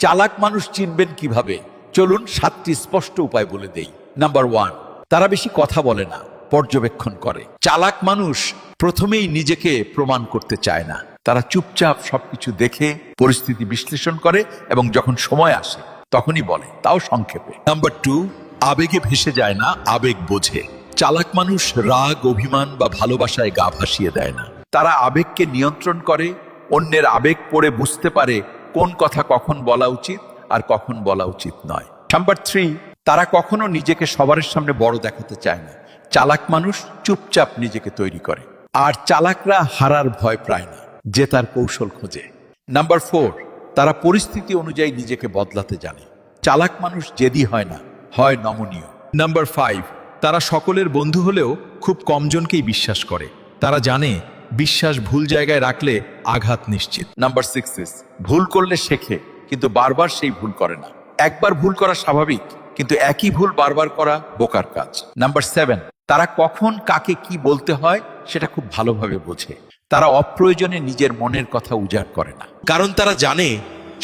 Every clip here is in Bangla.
চালাক মানুষ চিনবেন কিভাবে? চলুন 7টি স্পষ্ট উপায় বলে দেই। নাম্বার 1, তারা বেশি কথা বলে না, পর্যবেক্ষণ করে। চালাক মানুষ প্রথমেই নিজেকে প্রমাণ করতে চায় না। তারা চুপচাপ সবকিছু দেখে পরিস্থিতি বিশ্লেষণ করে এবং যখন সময় আসে তখনই বলে, তাও সংক্ষেপে। নাম্বার 2, আবেগে ভেসে যায় না, আবেগ বোঝে। চালাক মানুষ রাগ, অভিমান বা ভালোবাসায় গা ভাসিয়ে দেয় না। তারা আবেগকে নিয়ন্ত্রণ করে, অন্যের আবেগ পড়ে বুঝতে পারে কোন কথা কখন বলা উচিত আর কখন বলা উচিত নয়। নাম্বার 3, তারা কখনো নিজেকে সবার সামনে বড় দেখাতে চায় না। চালাক মানুষ চুপচাপ নিজেকে তৈরি করে। আর চালাকরা হারার ভয় পায় না, জেতার কৌশল খোঁজে। নাম্বার 4, তারা পরিস্থিতি অনুযায়ী নিজেকে বদলাতে জানে। চালাক মানুষ জেদি হয় না, হয় নমনীয়। নাম্বার 5, তারা সকলের বন্ধু হলেও খুব কমজনকেই বিশ্বাস করে। তারা জানে বিশ্বাস ভুল জায়গায় রাখলে আঘাত নিশ্চিত। নাম্বার 6, ভুল করলে শেখে, কিন্তু বারবার সেই ভুল করে না। একবার ভুল করা স্বাভাবিক, কিন্তু একই ভুল বারবার করা বোকার কাজ। নাম্বার 7, তারা কখন কাকে কি বলতে হয় সেটা খুব ভালোভাবে বোঝে। তারা অপ্রয়োজনে নিজের মনের কথা উজাড় করে না। কারণ তারা জানে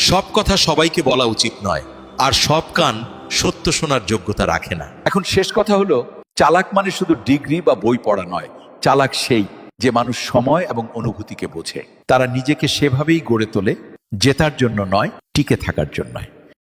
সব কথা সবাইকে বলা উচিত নয়, আর সব কান সত্য শোনার যোগ্যতা রাখে না। এখন শেষ কথা হলো, চালাক মানে শুধু ডিগ্রি বা বই পড়া নয়। চালাক সেই যে মানুষ সময় এবং অনুভূতিকে বোঝে। তারা নিজেকে সেভাবেই গড়ে তোলে, জেতার জন্য নয়, টিকে থাকার জন্য।